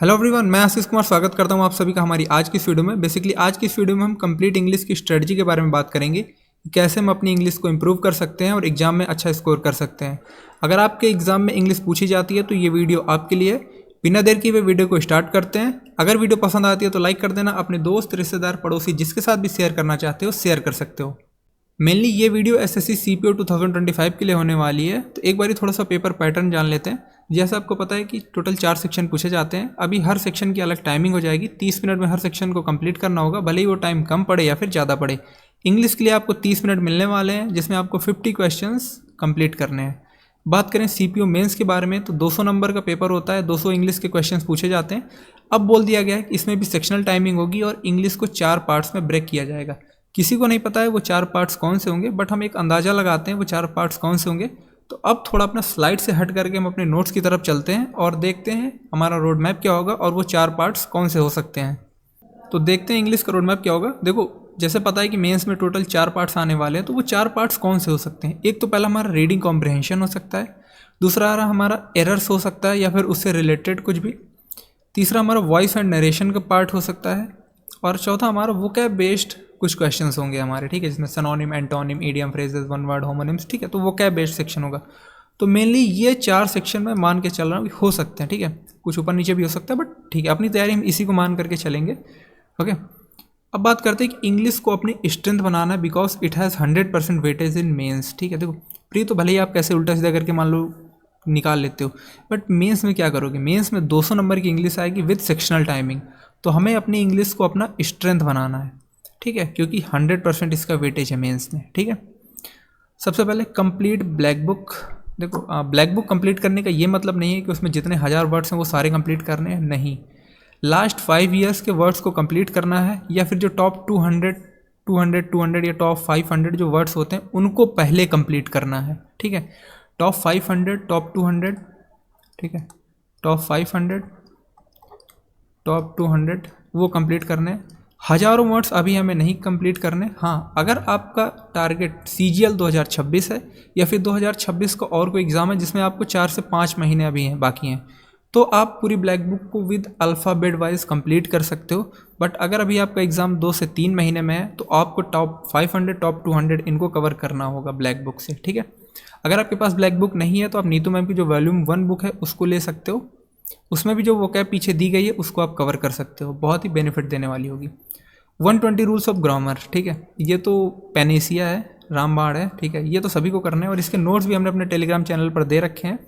Hello everyone, मैं आशीष कुमार स्वागत करता हूं आप सभी का हमारी आज की इस वीडियो में। बेसिकली आज की इस वीडियो में हम कंप्लीट इंग्लिश की स्ट्रेटजी के बारे में बात करेंगे कि कैसे हम अपनी इंग्लिश को इंप्रूव कर सकते हैं और एग्जाम में अच्छा स्कोर कर सकते हैं। अगर आपके एग्जाम में इंग्लिश पूछी जाती है तो ये वीडियो आपके लिए। बिना देर किए हुए वीडियो को स्टार्ट करते हैं। अगर वीडियो पसंद आती है तो लाइक कर देना, अपने दोस्त, रिश्तेदार, पड़ोसी जिसके साथ भी शेयर करना चाहते हो शेयर कर सकते हो। मेनली ये वीडियो एसएससी सीपीओ 2025 के लिए होने वाली है। तो एक बारी थोड़ा सा पेपर पैटर्न जान लेते हैं। जैसा आपको पता है कि टोटल 4 सेक्शन पूछे जाते हैं। अभी हर सेक्शन की अलग टाइमिंग हो जाएगी। 30 मिनट में हर सेक्शन को कंप्लीट करना होगा, भले ही वो टाइम कम पड़े या फिर ज़्यादा पड़े। इंग्लिश के लिए आपको 30 मिनट मिलने वाले हैं, जिसमें आपको 50 क्वेश्चंस कंप्लीट करने हैं। बात करें सीपीओ मेंस के बारे में तो 200 नंबर का पेपर होता है, 200 इंग्लिश के क्वेश्चंस पूछे जाते हैं। अब बोल दिया गया है कि इसमें भी सेक्शनल टाइमिंग होगी और इंग्लिश को 4 पार्ट्स में ब्रेक किया जाएगा। किसी को नहीं पता है वो 4 पार्ट्स कौन से होंगे, बट हम एक अंदाज़ा लगाते हैं वो 4 पार्ट्स कौन से होंगे। तो अब थोड़ा अपना स्लाइड से हट करके हम अपने नोट्स की तरफ चलते हैं और देखते हैं हमारा रोड मैप क्या होगा और वो 4 पार्ट्स कौन से हो सकते हैं। तो देखते हैं इंग्लिश का रोड मैप क्या होगा। देखो, जैसे पता है कि मेंस में टोटल 4 पार्ट्स आने वाले हैं, तो वो 4 पार्ट्स कौन से हो सकते हैं। एक तो पहला हमारा रीडिंग कॉम्प्रिहेंशन हो सकता है, दूसरा हमारा एरर्स हो सकता है या फिर उससे रिलेटेड कुछ भी, तीसरा हमारा वॉइस एंड नरेशन का पार्ट हो सकता है, और चौथा हमारा वोकैब बेस्ड कुछ क्वेश्चंस होंगे हमारे, ठीक है, जिसमें synonym, antonym, idiom, phrases, one word, homonyms, ठीक है। तो वोकैब बेस्ड सेक्शन होगा। तो मेनली ये 4 सेक्शन में मान के चल रहा हूँ हो सकते हैं, ठीक है। कुछ ऊपर नीचे भी हो सकता है, बट ठीक है, अपनी तैयारी हम इसी को मान करके चलेंगे। ओके, अब बात करते हैं कि इंग्लिश को अपनी स्ट्रेंथ बनाना है, because it has 100% weightage in mains, ठीक है। देखो प्री तो भले ही आप कैसे उल्टा सीधा करके मान लो निकाल लेते हो, बट मेंस में क्या करोगे। मेंस में 200 नंबर की इंग्लिश आएगी विद सेक्शनल टाइमिंग। तो हमें अपनी इंग्लिश को अपना स्ट्रेंथ बनाना है, ठीक है, क्योंकि 100% इसका वेटेज है मेंस में, ठीक है। सबसे पहले कंप्लीट ब्लैक बुक। देखो ब्लैक बुक कंप्लीट करने का ये मतलब नहीं है कि उसमें जितने 1000 वर्ड्स हैं वो सारे कंप्लीट करने हैं, नहीं। लास्ट 5 ईयर्स के वर्ड्स को कंप्लीट करना है, या फिर जो टॉप 200 या टॉप 500 जो वर्ड्स होते हैं उनको पहले कंप्लीट करना है, ठीक है। टॉप 500, टॉप 200, ठीक है, टॉप 500, टॉप 200 वो कंप्लीट करने हैं। हज़ारों वर्ड्स अभी हमें नहीं कंप्लीट करने। हाँ, अगर आपका टारगेट सीजीएल 2026 है या फिर 2026 का और कोई एग्ज़ाम है जिसमें आपको 4 से 5 महीने अभी हैं बाकी हैं, तो आप पूरी ब्लैक बुक को विद अल्फ़ाबेट वाइज कंप्लीट कर सकते हो। बट अगर अभी आपका एग्ज़ाम 2 से 3 महीने में है तो आपको टॉप 500, टॉप 200 इनको कवर करना होगा ब्लैक बुक से, ठीक है। अगर आपके पास ब्लैक बुक नहीं है तो आप नीतू मैम की जो वॉल्यूम 1 बुक है उसको ले सकते हो। उसमें भी जो वोकैब पीछे दी गई है उसको आप कवर कर सकते हो, बहुत ही बेनिफिट देने वाली होगी। 120 रूल्स ऑफ ग्रामर, ठीक है, ये तो पेनेसिया है, रामबाण है, ठीक है, ये तो सभी को करना है और इसके नोट्स भी हमने अपने टेलीग्राम चैनल पर दे रखे हैं,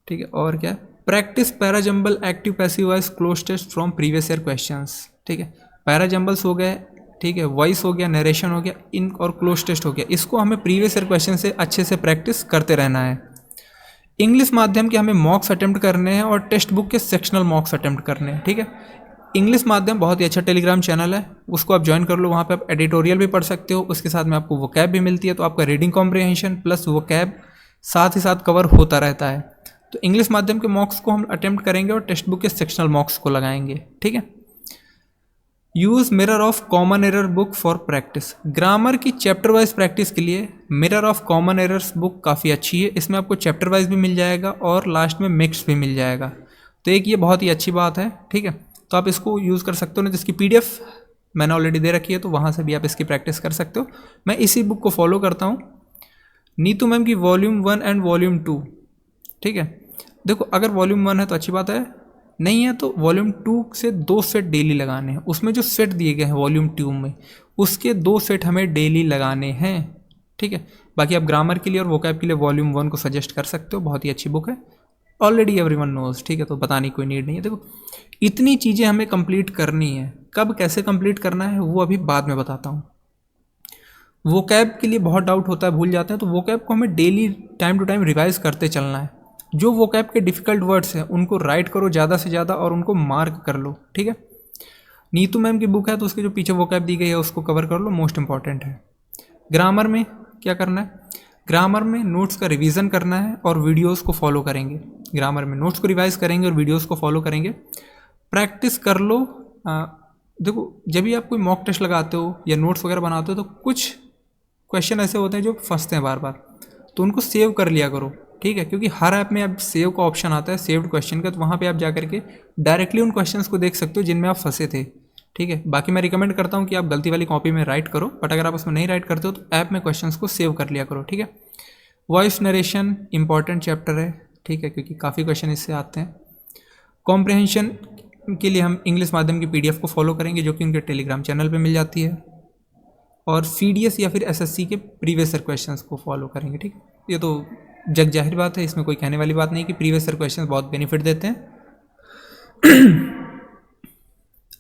ठीक है। और क्या, practice parajumble active passive voice cloze test from previous year questions, ठीक है। पैराजम्बल्स हो गए, ठीक है, वॉइस हो गया, नरेशन हो गया, इन और क्लोज टेस्ट हो गया, इसको हमें प्रीवियस ईयर क्वेश्चन से अच्छे से प्रैक्टिस करते रहना है। इंग्लिश माध्यम के हमें मॉक्स अटेम्प्ट करने हैं और टेक्स्ट बुक के सेक्शनल मॉक्स अटेम्प्ट करने हैं, ठीक है। इंग्लिश माध्यम बहुत ही अच्छा टेलीग्राम चैनल है, उसको आप ज्वाइन कर लो। वहाँ पे आप एडिटोरियल भी पढ़ सकते हो, उसके साथ में आपको वोकैब भी मिलती है, तो आपका रीडिंग कॉम्प्रिहेंशन प्लस वोकैब साथ ही साथ कवर होता रहता है। तो इंग्लिश माध्यम के मॉक्स को हम अटेम्प्ट करेंगे और टेक्स्ट बुक के सेक्शनल मॉक्स को लगाएंगे, ठीक है। Use mirror of common error book for practice. Grammar की चैप्टर वाइज प्रैक्टिस के लिए mirror of common errors book काफ़ी अच्छी है। इसमें आपको चैप्टर वाइज भी मिल जाएगा और लास्ट में मिक्स भी मिल जाएगा। तो एक ये बहुत ही अच्छी बात है, ठीक है। तो आप इसको यूज़ कर सकते हो ना, जिसकी PDF मैंने ऑलरेडी दे रखी है, तो वहाँ से भी आप इसकी प्रैक्टिस कर सकते हो। मैं इसी बुक को फॉलो करता हूँ, नीतू मैम की वॉल्यूम 1 एंड वॉल्यूम 2, ठीक है। देखो अगर वॉल्यूम 1 है तो अच्छी बात है, नहीं है तो वॉल्यूम 2 से 2 सेट डेली लगाने हैं। उसमें जो सेट दिए गए हैं वॉल्यूम 2 में, उसके 2 सेट हमें डेली लगाने हैं, ठीक है। बाकी आप ग्रामर के लिए और वोकैब के लिए वॉल्यूम 1 को सजेस्ट कर सकते हो, बहुत ही अच्छी बुक है, ऑलरेडी एवरीवन नोज, ठीक है, तो बताने की कोई नीड नहीं है। देखो इतनी चीज़ें हमें कंप्लीट करनी है, कब कैसे कंप्लीट करना है वो अभी बाद में बताता हूँ। वोकैब के लिए बहुत डाउट होता है, भूल जाते हैं, तो वोकैब को हमें daily time to time revise करते चलना है। जो वोकैब के डिफ़िकल्ट वर्ड्स हैं उनको राइट करो ज़्यादा से ज़्यादा और उनको मार्क कर लो, ठीक है। नीतू मैम की बुक है तो उसके जो पीछे वोकैब दी गई है उसको कवर कर लो, मोस्ट इंपॉर्टेंट है। ग्रामर में क्या करना है, ग्रामर में नोट्स का रिवीजन करना है और वीडियोस को फॉलो करेंगे। ग्रामर में नोट्स को रिवाइज करेंगे और वीडियोस को फॉलो करेंगे, प्रैक्टिस कर लो। देखो जब भी आप कोई मॉक टेस्ट लगाते हो या नोट्स वगैरह बनाते हो तो कुछ क्वेश्चन ऐसे होते हैं जो फंसते हैं बार बार, तो उनको सेव कर लिया करो, ठीक है, क्योंकि हर ऐप में अब सेव का ऑप्शन आता है, सेव्ड क्वेश्चन का, तो वहाँ पे आप जा करके डायरेक्टली उन क्वेश्चंस को देख सकते हो जिनमें आप फंसे थे। ठीक है, बाकी मैं रिकमेंड करता हूँ कि आप गलती वाली कॉपी में राइट करो, बट अगर आप उसमें नहीं राइट करते हो तो ऐप में क्वेश्चंस को सेव कर लिया करो। ठीक है, वॉइस नरेशन इंपॉर्टेंट चैप्टर है, ठीक है, क्योंकि काफ़ी क्वेश्चन इससे आते हैं। कॉम्प्रिहेंशन के लिए हम इंग्लिश माध्यम की PDF को फॉलो करेंगे जो कि उनके टेलीग्राम चैनल पे मिल जाती है, और CDS या फिर SSC के प्रीवियस ईयर क्वेश्चंस को फॉलो करेंगे। ठीक है, ये तो जग जाहिर बात है, इसमें कोई कहने वाली बात नहीं कि प्रीवियस ईयर क्वेश्चंस बहुत बेनिफिट देते हैं।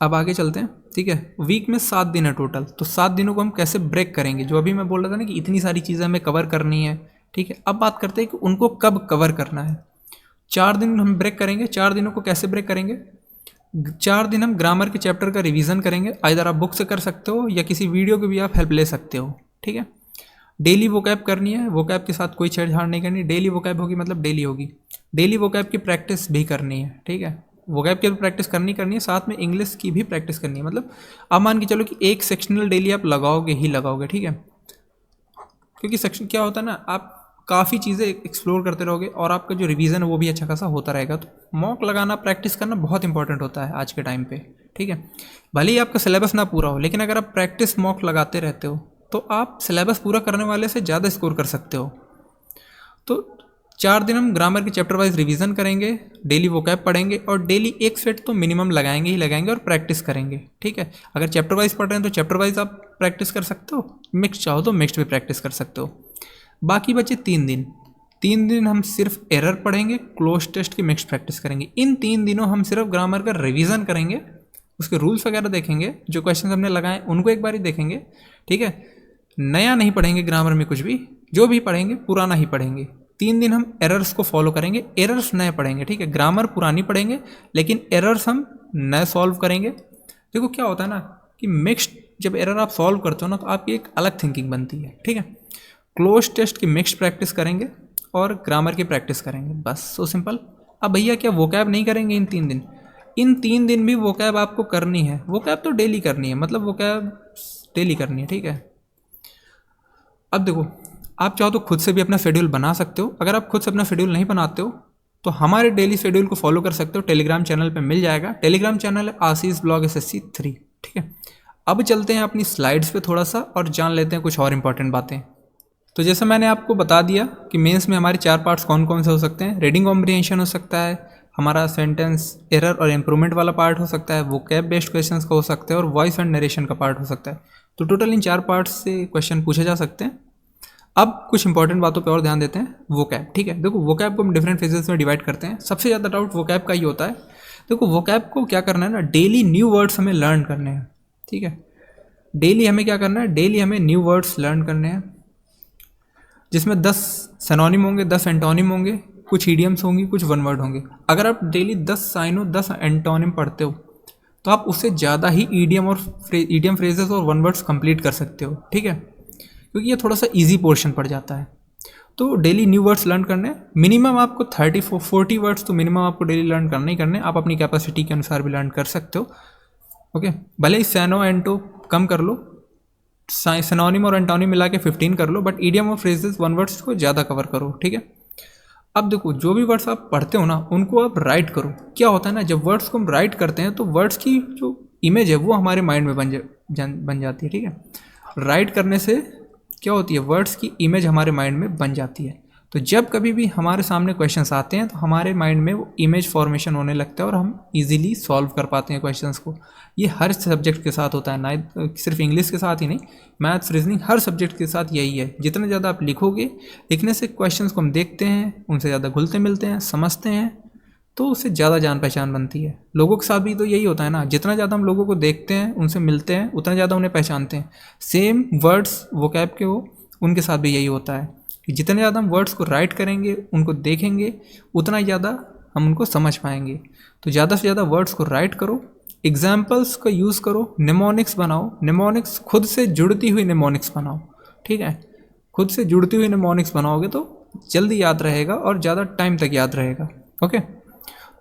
अब आगे चलते हैं। ठीक है, वीक में 7 दिन है टोटल, तो 7 दिनों को हम कैसे ब्रेक करेंगे, जो अभी मैं बोल रहा था ना कि इतनी सारी चीज़ें हमें कवर करनी है। ठीक है, अब बात करते हैं कि उनको कब कवर करना है। 4 दिन हम ब्रेक करेंगे। 4 दिनों को कैसे ब्रेक करेंगे? 4 दिन हम ग्रामर के चैप्टर का रिवीजन करेंगे, आइदर आप बुक से कर सकते हो या किसी वीडियो की भी आप हेल्प ले सकते हो। ठीक है, डेली वोकैब करनी है, वोकैब के साथ कोई छेड़छाड़ नहीं करनी। डेली वोकैब होगी मतलब डेली होगी। डेली वोकैब की प्रैक्टिस भी करनी है। ठीक है, वोकैब की प्रैक्टिस करनी है, साथ में इंग्लिश की भी प्रैक्टिस करनी है। मतलब आप मान के चलो कि एक सेक्शनल डेली आप लगाओगे ही लगाओगे। ठीक है, क्योंकि सेक्शन क्या होता है ना, आप काफ़ी चीज़ें एक्सप्लोर करते रहोगे और आपका जो रिवीजन है वो भी अच्छा खासा होता रहेगा। तो मॉक लगाना, प्रैक्टिस करना बहुत इंपॉर्टेंट होता है आज के टाइम पे। ठीक है, भले ही आपका सिलेबस ना पूरा हो, लेकिन अगर आप प्रैक्टिस मॉक लगाते रहते हो तो आप सिलेबस पूरा करने वाले से ज़्यादा स्कोर कर सकते हो। तो 4 दिन हम ग्रामर के चैप्टर वाइज रिवीजन करेंगे, डेली वोकैब पढ़ेंगे और डेली एक सेट तो मिनिमम लगाएंगे ही लगाएंगे और प्रैक्टिस करेंगे। ठीक है, अगर चैप्टर वाइज पढ़ रहे हैं तो चैप्टर वाइज आप प्रैक्टिस कर सकते हो, मिक्स चाहो तो मिक्स्ड भी प्रैक्टिस कर सकते हो। बाकी बचे 3 दिन। 3 दिन हम सिर्फ एरर पढ़ेंगे, क्लोज टेस्ट की मिक्स्ड प्रैक्टिस करेंगे। इन 3 दिनों हम सिर्फ ग्रामर का रिवीजन करेंगे, उसके रूल्स वगैरह देखेंगे, जो क्वेश्चन हमने लगाए उनको एक बार ही देखेंगे। ठीक है, नया नहीं पढ़ेंगे ग्रामर में कुछ भी, जो भी पढ़ेंगे पुराना ही पढ़ेंगे। 3 दिन हम एरर्स को फॉलो करेंगे, एरर्स नए पढ़ेंगे। ठीक है, ग्रामर पुरानी पढ़ेंगे लेकिन एरर्स हम नए सॉल्व करेंगे। देखो क्या होता है ना कि मिक्स्ड जब एरर आप सॉल्व करते हो ना तो आपकी एक अलग थिंकिंग बनती है। ठीक है, क्लोज टेस्ट की मिक्स्ड प्रैक्टिस करेंगे और ग्रामर की प्रैक्टिस करेंगे, बस सो सिंपल। अब भैया क्या वोकैब नहीं करेंगे इन 3 दिन? इन 3 दिन भी वोकैब आपको करनी है। वोकैब तो डेली करनी है, मतलब वोकैब डेली करनी है। ठीक है, अब देखो आप चाहो तो खुद से भी अपना शेड्यूल बना सकते हो। अगर आप खुद से अपना शेड्यूल नहीं बनाते हो तो हमारे डेली शेड्यूल को फॉलो कर सकते हो, टेलीग्राम चैनल पे मिल जाएगा। टेलीग्राम चैनल है आशीष ब्लॉग SSC 3। ठीक है, अब चलते हैं अपनी स्लाइड्स पे थोड़ा सा और जान लेते हैं कुछ और इंपॉर्टेंट बातें। तो जैसा मैंने आपको बता दिया कि मेंस में हमारे 4 पार्ट्स कौन कौन से हो सकते हैं। रीडिंग कॉम्प्रिहेंशन हो सकता है, हमारा सेंटेंस एरर और इम्प्रूवमेंट वाला पार्ट हो सकता है, वोकैब बेस्ड क्वेश्चंस का हो सकता है और वॉइस एंड नरेशन का पार्ट हो सकता है। तो टोटल इन 4 पार्ट्स से क्वेश्चन पूछे जा सकते हैं। अब कुछ इंपॉर्टेंट बातों पे और ध्यान देते हैं। वोकैब, ठीक है, देखो वोकैब को हम डिफरेंट फेजेस में डिवाइड करते हैं। सबसे ज़्यादा डाउट वोकैब का ही होता है। देखो वोकैब को क्या करना है ना, डेली न्यू वर्ड्स हमें लर्न करने हैं। ठीक है, डेली हमें क्या करना है, डेली हमें न्यू वर्ड्स लर्न करने हैं, जिसमें 10 सिनोनिम होंगे, 10 एंटोनिम होंगे, कुछ ईडियम्स होंगी, कुछ वन वर्ड होंगे। अगर आप डेली 10 साइनो 10 एंटोनिम पढ़ते हो तो आप उससे ज़्यादा ही ईडियम फ्रेजेस और वन वर्ड्स कंप्लीट कर सकते हो। ठीक है, क्योंकि ये थोड़ा सा इजी पोर्शन पड़ जाता है। तो डेली न्यू वर्ड्स लर्न करने, मिनिमम आपको 40 वर्ड्स तो मिनिमम आपको डेली लर्न करने ही करने। आप अपनी कैपेसिटी के अनुसार भी लर्न कर सकते हो। ओके, भले ही सैनो एंटो कम कर लो, सिनोनिम और एंटोनिम मिला के 15 कर लो, बट ईडियम और फ्रेजेस वन वर्ड्स को ज़्यादा कवर करो। ठीक है, अब देखो जो भी वर्ड्स आप पढ़ते हो ना उनको आप राइट करो। क्या होता है ना, जब वर्ड्स को हम राइट करते हैं तो वर्ड्स की जो इमेज है वो हमारे माइंड में बन जाती है। ठीक है, राइट करने से क्या होती है, वर्ड्स की इमेज हमारे माइंड में बन जाती है। तो जब कभी भी हमारे सामने क्वेश्चंस आते हैं तो हमारे माइंड में वो इमेज फॉर्मेशन होने लगता है और हम इजीली सॉल्व कर पाते हैं क्वेश्चंस को। ये हर सब्जेक्ट के साथ होता है, ना सिर्फ इंग्लिश के साथ ही नहीं, मैथ्स रीजनिंग हर सब्जेक्ट के साथ यही है। जितने ज़्यादा आप लिखोगे, लिखने से क्वेश्चंस को हम देखते हैं, उनसे ज़्यादा घुलते मिलते हैं, समझते हैं, तो उससे ज़्यादा जान पहचान बनती है। लोगों के साथ भी तो यही होता है ना, जितना ज़्यादा हम लोगों को देखते हैं, उनसे मिलते हैं, उतना ज़्यादा उन्हें पहचानते हैं। सेम वर्ड्स वोकैब के हो, उनके साथ भी यही होता है कि जितने ज़्यादा हम वर्ड्स को राइट करेंगे, उनको देखेंगे, उतना ही ज़्यादा हम उनको समझ पाएंगे। तो ज़्यादा से ज़्यादा वर्ड्स को राइट करो, एग्जाम्पल्स का यूज़ करो, निमोनिक्स बनाओ, निमोनिक्स खुद से जुड़ती हुई निमोनिक्स बनाओ। ठीक है, खुद से जुड़ती हुई निमोनिक्स बनाओगे तो जल्दी याद रहेगा और ज़्यादा टाइम तक याद रहेगा। ओके,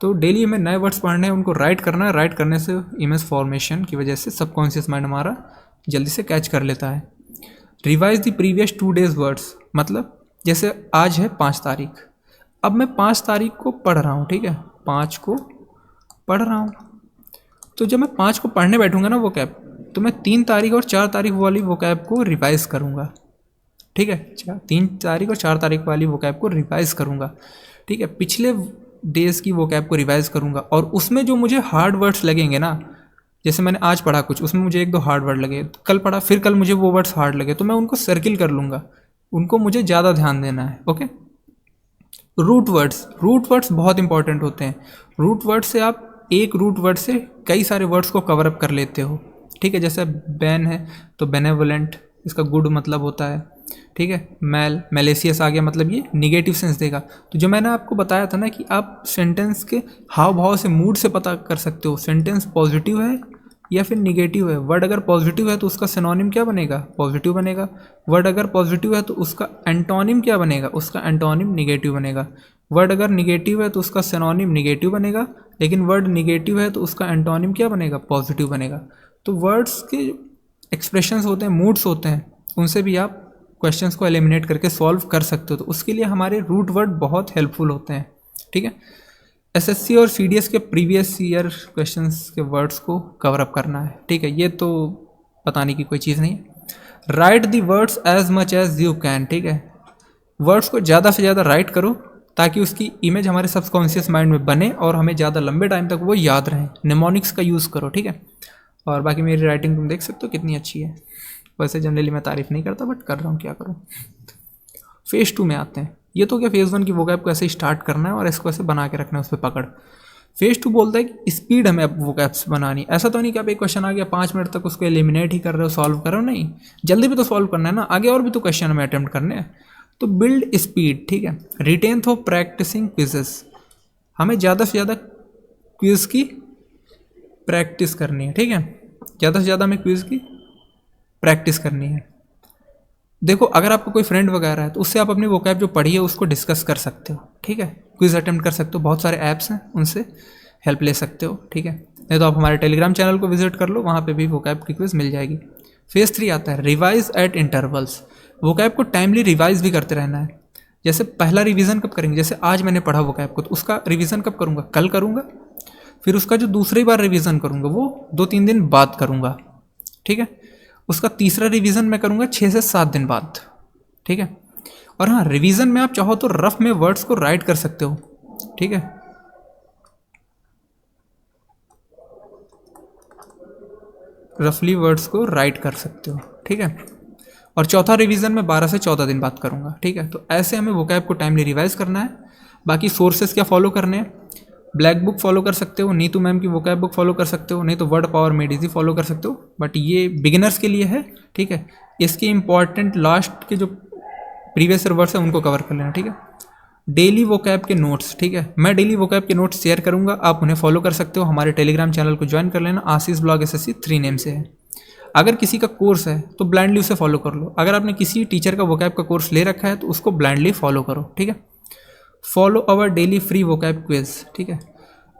तो डेली हमें नए वर्ड्स पढ़ने हैं, उनको राइट करना है। राइट करने से इमेज फॉर्मेशन की वजह से सबकॉन्शियस माइंड हमारा जल्दी से कैच कर लेता है। Revise the previous 2 days words, मतलब जैसे आज है 5 तारीख, अब मैं 5 तारीख को पढ़ रहा हूँ, ठीक है, 5 को पढ़ रहा हूँ। तो जब मैं 5 को पढ़ने बैठूंगा ना वोकैब, तो मैं 3 तारीख और 4 तारीख वाली वोकैब को रिवाइज करूँगा, ठीक है, 3 तारीख और 4 तारीख वाली वोकैब को रिवाइज करूँगा, ठीक है, पिछले डेज की वोकैब को रिवाइज करूँगा। और उसमें जो मुझे हार्ड वर्ड्स लगेंगे ना, जैसे मैंने आज पढ़ा कुछ, उसमें मुझे 1-2 हार्ड वर्ड लगे, कल पढ़ा, फिर कल मुझे वो वर्ड्स हार्ड लगे, तो मैं उनको सर्किल कर लूँगा, उनको मुझे ज़्यादा ध्यान देना है। ओके, रूट वर्ड्स बहुत इंपॉर्टेंट होते हैं। रूट वर्ड से आप एक रूट वर्ड से कई सारे वर्ड्स को कवर अप कर लेते हो, ठीक है, जैसे बैन है तो बेनेवोलेंट, इसका गुड मतलब होता है, ठीक है, मैलेसियस आ गया, मतलब ये निगेटिव सेंस देगा। तो जो मैंने आपको बताया था ना कि आप सेंटेंस के हाव भाव से, मूड से पता कर सकते हो सेंटेंस पॉजिटिव है या फिर निगेटिव है। वर्ड अगर पॉजिटिव है तो उसका सिनोनिम क्या बनेगा, पॉजिटिव बनेगा। वर्ड अगर पॉजिटिव है तो उसका एंटोनिम क्या बनेगा, उसका एंटोनिम निगेटिव बनेगा। वर्ड अगर निगेटिव है तो उसका सिनोनिम निगेटिव बनेगा, लेकिन वर्ड निगेटिव है तो उसका एंटोनिम क्या बनेगा, पॉजिटिव बनेगा। तो वर्ड्स के एक्सप्रेशंस होते हैं, मूड्स होते हैं, उनसे भी आप क्वेश्चंस को एलिमिनेट करके सॉल्व कर सकते हो। तो उसके लिए हमारे रूट वर्ड बहुत हेल्पफुल होते हैं, ठीक है। एसएससी और सीडीएस के प्रीवियस ईयर क्वेश्चंस के वर्ड्स को कवर अप करना है, ठीक है, ये तो बताने की कोई चीज़ नहीं है। Write the words as much as you can, ठीक है, वर्ड्स को ज़्यादा से ज़्यादा राइट करो ताकि उसकी इमेज हमारे सबकॉन्शियस माइंड में बने और हमें ज़्यादा लंबे टाइम तक वो याद रहे। निमोनिक्स का यूज़ करो, ठीक है। और बाकी मेरी राइटिंग तुम देख सकते हो कितनी अच्छी है। वैसे जनरली मैं तारीफ़ नहीं करता, बट कर रहा हूँ, क्या करूँ। फेज़ 2 में आते हैं। ये तो क्या फेज़ 1 की वोकैब को ऐसे स्टार्ट करना है और इसको ऐसे बना के रखना है उस पर पकड़। फेज़ 2 बोलता है कि स्पीड हमें अब वोकैब्स बनानी। ऐसा तो नहीं कि आप एक क्वेश्चन आ गया 5 मिनट तक उसको एलिमिनेट ही कर रहे हो, सॉल्व कर रहे हो, नहीं, जल्दी भी तो सॉल्व करना है ना, आगे और भी तो क्वेश्चन हमें अटेम्प्ट करने हैं। तो बिल्ड स्पीड, ठीक है। रिटेन थो प्रैक्टिसिंग क्विजेस, हमें ज़्यादा से ज़्यादा क्विज की प्रैक्टिस करनी है, ठीक है, ज़्यादा से ज़्यादा हमें क्विज की प्रैक्टिस करनी है। देखो, अगर आपका कोई फ्रेंड वगैरह है तो उससे आप अपनी वोकैब जो पढ़ी है उसको डिस्कस कर सकते हो, ठीक है, क्विज अटेम्प्ट कर सकते हो, बहुत सारे ऐप्स हैं उनसे हेल्प ले सकते हो, ठीक है। नहीं तो आप हमारे टेलीग्राम चैनल को विजिट कर लो, वहाँ पे भी वोकैब की क्विज मिल जाएगी। फेज़ 3 आता है रिवाइज एट इंटरवल्स। वोकैब को टाइमली रिवाइज भी करते रहना है। जैसे पहला रिवीजन कब करेंगे, जैसे आज मैंने पढ़ा वोकैब को, तो उसका रिवीजन कब करूँगा, कल करूँगा। फिर उसका जो दूसरी बार रिवीजन करूँगा वो 2-3 दिन बाद करूँगा, ठीक है। उसका तीसरा रिवीजन मैं करूँगा 6 से 7 दिन बाद, ठीक है। और हाँ, रिवीजन में आप चाहो तो रफ में वर्ड्स को राइट कर सकते हो, ठीक है, रफली वर्ड्स को राइट कर सकते हो, ठीक है। और चौथा रिवीजन मैं 12 से 14 दिन बाद करूँगा, ठीक है। तो ऐसे हमें वोकैब को टाइमली रिवाइज करना है। बाकी सोर्सेज क्या फॉलो करने हैं, ब्लैक बुक फॉलो कर सकते हो, नीतू मैम की वोकैब बुक फॉलो कर सकते हो, नहीं तो word power made easy follow कर सकते हो, बट ये बिगिनर्स के लिए है, ठीक है। इसके इंपॉर्टेंट लास्ट के जो प्रीवियस ईयर वर्ड्स हैं उनको कवर कर लेना, ठीक है। डेली वोकैब के नोट्स, ठीक है, मैं डेली वोकैब के नोट्स शेयर करूंगा, आप उन्हें फॉलो कर सकते हो। हमारे टेलीग्राम चैनल को ज्वाइन कर लेना, आशीष ब्लॉग SSC 3 नेम से है। अगर किसी का कोर्स है तो ब्लाइंडली उसे फॉलो कर लो। अगर आपने किसी टीचर का वोकैब का कोर्स ले रखा है तो उसको ब्लाइंडली फॉलो करो, ठीक है। Follow our daily free vocab quiz, ठीक है।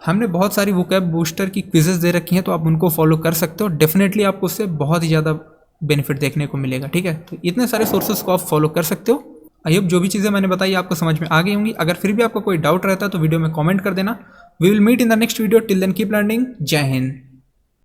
हमने बहुत सारी वोकैब बूस्टर की क्विजेस दे रखी हैं, तो आप उनको फॉलो कर सकते हो। डेफिनेटली आपको उससे बहुत ही ज़्यादा बेनिफिट देखने को मिलेगा, ठीक है। तो इतने सारे सोर्सेस को आप फॉलो कर सकते हो। आई होप जो भी चीज़ें मैंने बताई आपको समझ में आ गई होंगी। अगर फिर भी आपको कोई डाउट रहता है तो वीडियो में कमेंट कर देना। We will meet in the next video. Till then keep learning. जय हिंद।